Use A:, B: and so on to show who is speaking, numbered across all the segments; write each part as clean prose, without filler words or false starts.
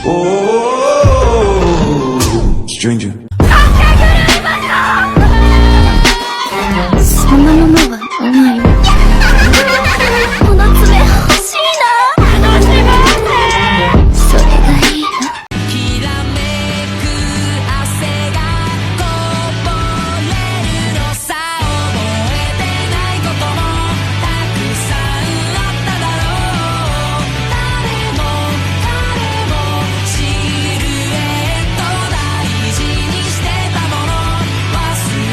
A: Oh, stranger.
B: そんなものはないわ。この爪欲しいな。楽しめて。それがいいな。きらめく汗がこぼれるのさ。覚えてないこともたくさんあっただろう。誰も彼もシルエット大事にしてたもの忘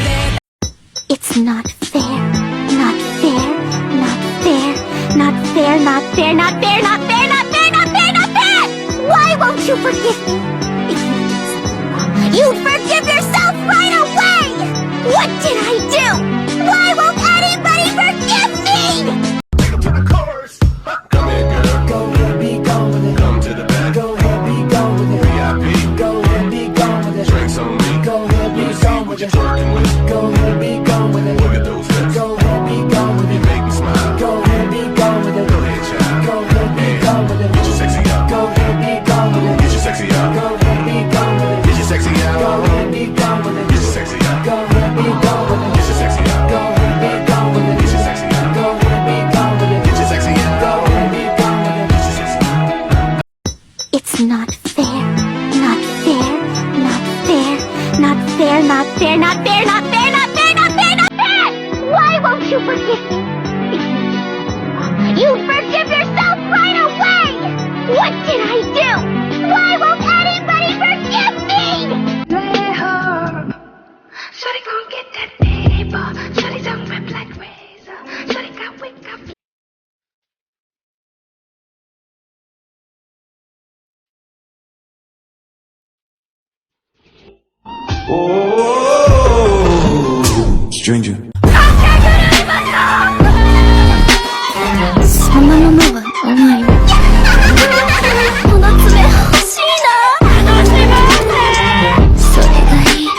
B: れた。It's not fair, not fair, not fair, not fair, not fair, not fair, not fair, not fair, not fair, not fair! Why won't you forgive me? If you did something wrong, you'd forgive yourself right away! What did I do? Why won't anybody forgive me?
C: To the chorus. Come here, girl. Go ahead, be gone with it. Come to the back. Go ahead, be gone with it. VIP. Go ahead, be gone with it. Drinks on me. Go ahead, be gone with it. Go ahead, be gone with it. Look at those hips.
B: Go ahead, be gone with
C: You
B: it.
C: make me smile.
B: Go ahead, be gone with it.
C: Go ahead, child.
B: Go ahead, be gone with it.
C: Get your sexy out.
B: Go ahead, be gone with it.
C: Get your sexy out.
B: Go ahead, be gone with it.
C: Get your sexy out.
B: Go ahead, be gone with it.
C: Get your sexy out.
B: Go ahead, be gone with it.
C: Get your sexy out.
B: Go ahead, be gone with it.
C: Get your sexy out.
B: Go ahead, be gone with it.
C: Get your sexy out.
B: Go ahead, be gone with it.
C: Get your sexy out.
B: It's not fair, not fair, not fair, not fair, not fair, not fair, not fair, not fair, not fair, not fair! Why won't you forgive me? If you did something wrong, you'd forgive yourself right away! What did I do? Why won't anybody forgive me?
D: Let her. Shawty gon' get that paper. Shawty tongue whip like razor. Shawty got wake up.
A: Oh, stranger.
B: そんなものはないわ。この爪欲しいな。楽しめて。それがいいな。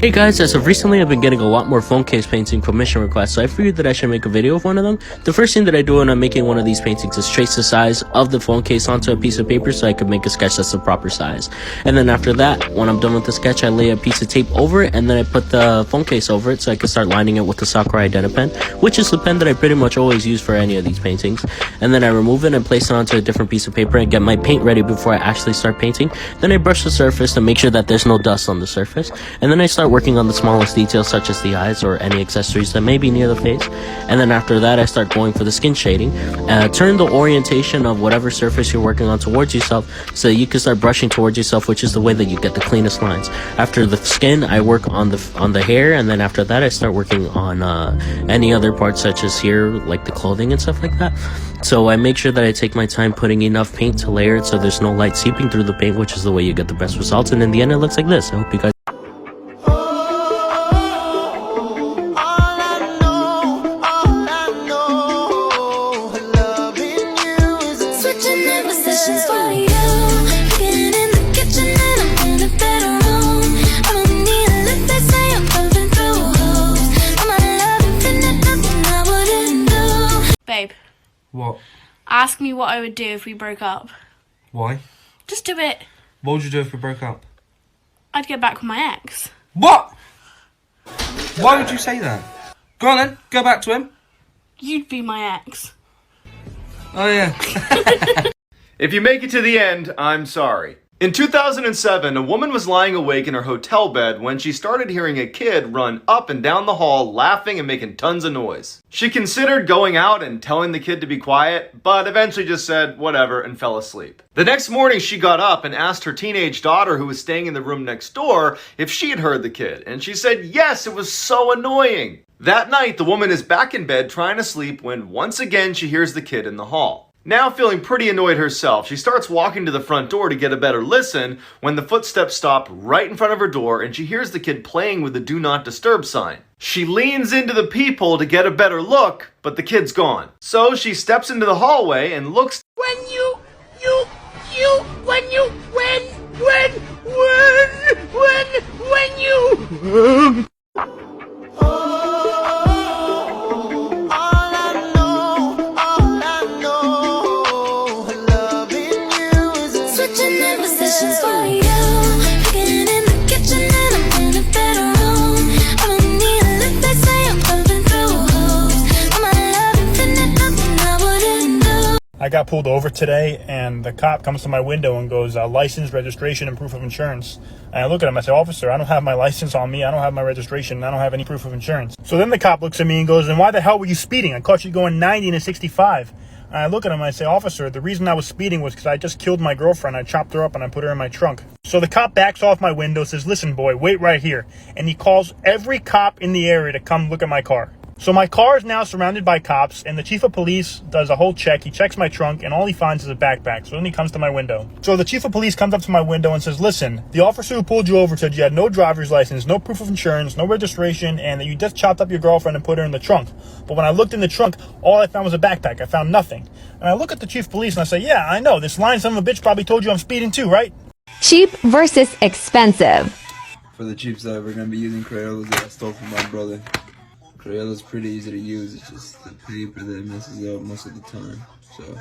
E: Hey guys, as of recently I've been getting a lot more phone case painting commission requests, so I figured that I should make a video of one of them. The first thing that I do when I'm making one of these paintings is trace the size of the phone case onto a piece of paper so I could make a sketch that's the proper size. And then after that, when I'm done with the sketch, I lay a piece of tape over it and then I put the phone case over it so I can start lining it with the Sakurai pen, which is the pen that I pretty much always use for any of these paintings. And then I remove it and place it onto a different piece of paper and get my paint ready before I actually start painting. Then I brush the surface to make sure that there's no dust on the surface. And then I start working on the smallest details such as the eyes or any accessories that may be near the face. And then after that I start going for the skin shading. Turn the orientation of whatever surface you're working on towards yourself so you can start brushing towards yourself, which is the way that you get the cleanest lines. After the skin, I work on the hair, and then after that I start working on any other parts such as here, like the clothing and stuff like that. So I make sure that I take my time putting enough paint to layer it so there's no light seeping through the paint, which is the way you get the best results. And in the end it looks like this. I hope you guys
F: Babe,
G: What?
F: ask me what I would do if we broke up.
G: Why?
F: Just do it.
G: What would you do if we broke up?
F: I'd get back with my ex.
G: What? Why would you say that? Go on then, go back to him.
F: You'd be my ex.
G: Oh yeah.
H: If you make it to the end, I'm sorry. In 2007, a woman was lying awake in her hotel bed when she started hearing a kid run up and down the hall laughing and making tons of noise. She considered going out and telling the kid to be quiet, but eventually just said whatever and fell asleep. The next morning she got up and asked her teenage daughter who was staying in the room next door if she had heard the kid, and she said yes, it was so annoying. That night, the woman is back in bed trying to sleep when once again she hears the kid in the hall. Now feeling pretty annoyed herself, she starts walking to the front door to get a better listen when the footsteps stop right in front of her door and she hears the kid playing with the do not disturb sign. She leans into the peephole to get a better look, but the kid's gone. So she steps into the hallway and looks.
D: When you
B: Switching never Questions for you. Cooking in the kitchen and I'm in a bedroom. I'm in need of lip, they say I'm pumping through holes. I'm a love infinite, nothing I wouldn't do.
I: I got pulled over today, and the cop comes to my window and goes, license, registration, and proof of insurance. And I look at him, I say, officer, I don't have my license on me, I don't have my registration, I don't have any proof of insurance. So then the cop looks at me and goes, then why the hell were you speeding? I caught you going 90 and a 65. And I look at him and I say, officer, the reason I was speeding was because I just killed my girlfriend. I chopped her up and I put her in my trunk. So the cop backs off my window, says, listen, boy, wait right here. And he calls every cop in the area to come look at my car. So my car is now surrounded by cops, and the chief of police does a whole check. He checks my trunk, and all he finds is a backpack. So then he comes to my window. So the chief of police comes up to my window and says, listen, the officer who pulled you over said you had no driver's license, no proof of insurance, no registration, and that you just chopped up your girlfriend and put her in the trunk. But when I looked in the trunk, all I found was a backpack. I found nothing. And I look at the chief of police and I say, yeah, I know. This lying son of a bitch probably told you I'm speeding too, right?
J: Cheap versus expensive.
K: For the cheap side, we're going to be using Crayolas that I stole from my brother. Crayola's pretty easy to use, it's just the paper that messes up most of the time. So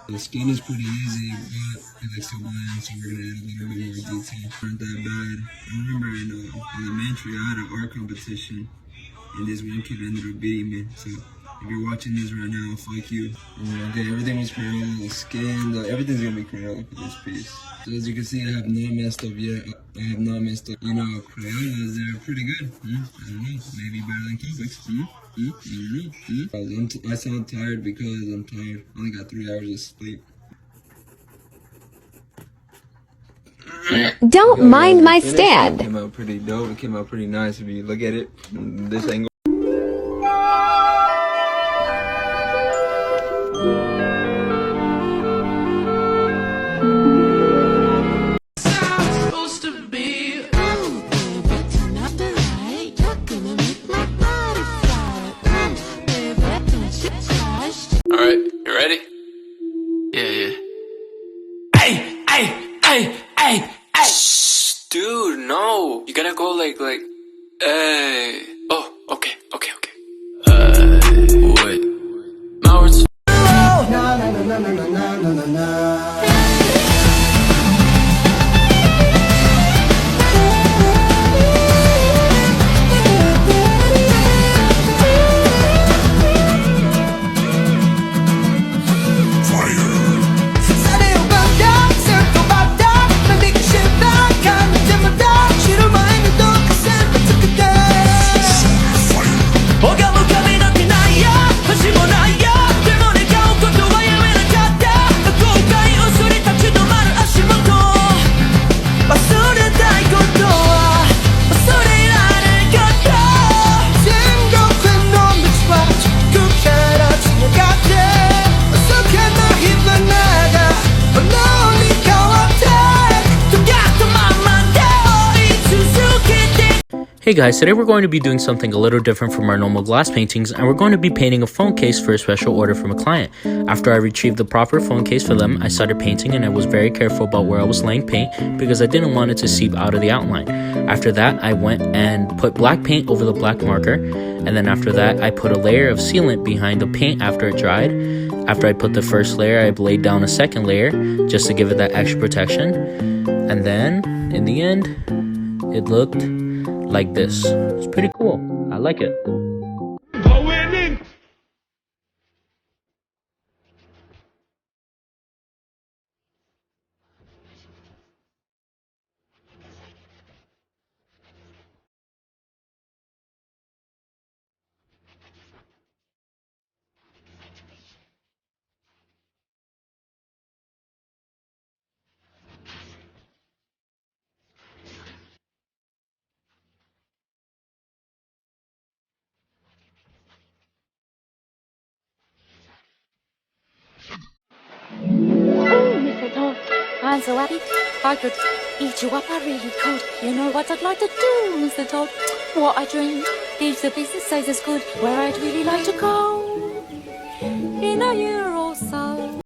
K: the skin is pretty easy, but it likes to blend, so we're gonna add a little bit more detail. Not that bad. I remember in elementary I had an art competition, and this one kid ended up beating me. So if you're watching this right now, fuck you. And again, everything was Crayola, the skin, everything's gonna be Crayola for this piece. So as you can see, I have not messed up yet. I have not messed up. You know, Crayolas, they're pretty good. I don't know, maybe better than Copics. I don't know. I sound tired because I'm tired. I only got 3 hours of sleep.
J: Don't mind my stand.
K: It came out pretty dope. It came out pretty nice if you look at it from this angle.
L: Alright, you ready? Yeah. Hey! Shh, dude, no. You gotta go like, hey. Oh, okay. Wait. Now words.
E: Hey guys, today we're going to be doing something a little different from our normal glass paintings, and we're going to be painting a phone case for a special order from a client. After I retrieved the proper phone case for them, I started painting, and I was very careful about where I was laying paint because I didn't want it to seep out of the outline. After that, I went and put black paint over the black marker, and then after that, I put a layer of sealant behind the paint after it dried. After I put the first layer, I laid down a second layer just to give it that extra protection. And then, in the end, it looked like this. It's pretty cool. I like it.
C: Going in.
B: I'm so happy I could eat you up, I really could. You know what I'd like to do, Mr. Toad? What I dream, leaves a business size is good. Where I'd really like to go in a year or so.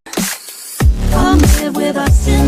B: Come live with us in